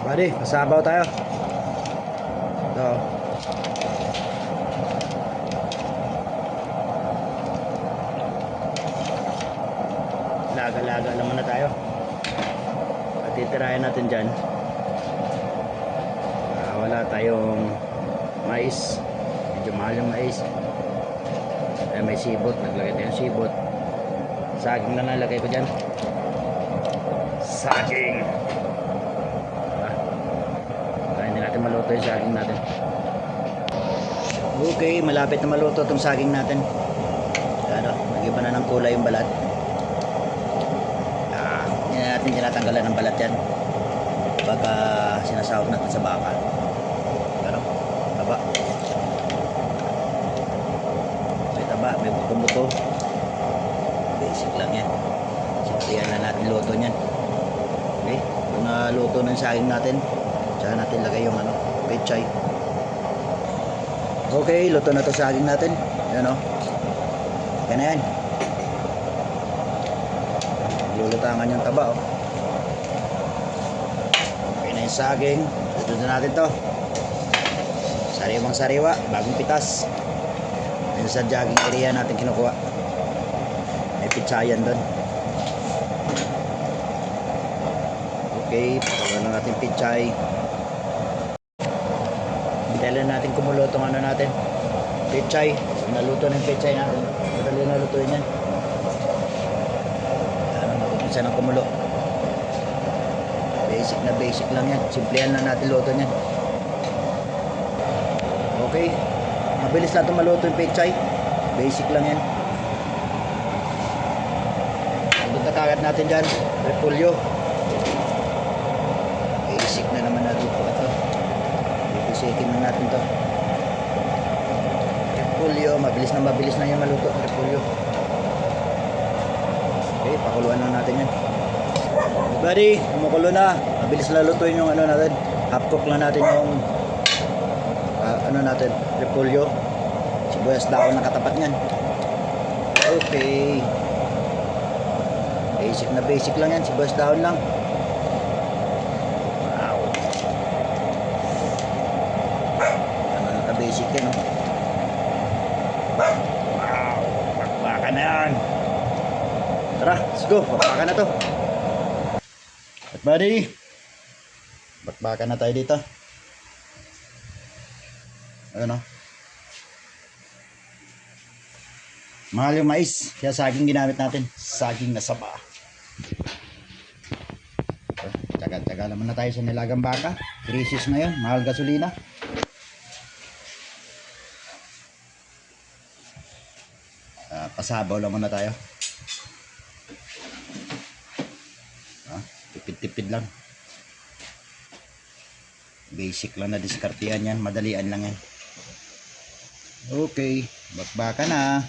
Buddy, masabaw tayo. Ito. Laga-laga lang muna tayo. At titirayan natin dyan. Wala tayong mais. Medyo mahal yung mais. May sibot. Naglagay tayong sibot. Saging na nalagay ko dyan. Saging. Hindi natin maluto yung saging natin. Okay, malapit na maluto itong saging natin. Ano, nag-iba na ng kulay yung balat. Hindi na natin tinatanggalan ng balat yan pagka sinasahog natin sa bakal. Ano, taba. May taba, may buto-buto. Basic lang yan. Simplihan na natin luto nyan. Okay, kung naluto ng saging natin, tsaka natin lagay yung pechay. Okay, luto na to saging natin. Yan o. Yan na yan. Lulutangan yung taba o. Okay na yung saging. Luto na natin to. Sariwang sariwa, bagong pitas. Yan sa jogging area natin kinukuha. May pitsayan doon. Okay, pagkakuha na natin pichay. Hintayin natin kumulo itong natin, pechay. Naluto ng pechay natin, madali na lutuin yan. Nakukumpisa ng kumulo. Basic lang yan. Simplihan lang natin luto yan. Okay, mabilis lang itong maluto yung pechay. Basic lang yan. Pagkakagat natin dyan, repolyo. Basic na naman natin ito. Sikin na natin to. Repolyo, mabilis na yan maluto. Repolyo. Okay, pakuluan lang natin yan. Buddy, kumukulo na. Mabilis na lutuin yung natin. Half cook lang natin yung natin, repolyo. Sibuyas daon na katapat nyan. Okay. Basic lang yan. Sibuyas daon lang. Basic yan, no? Wow, bakbakan na yan. Tara, let's go. Bakbakan na to. At buddy, bakbakan na tayo dito. Ayun, no? Mahal yung mais, kaya saging ginamit natin. Saging na saba. Tsaga-tsaga naman na tayo sa nilagang baka. Crisis na yun, mahal gasolina. Pasabaw lang muna tayo. Tipid-tipid lang. Basic lang na diskartehan yan. Madalian lang yan. Okay, bakbaka na.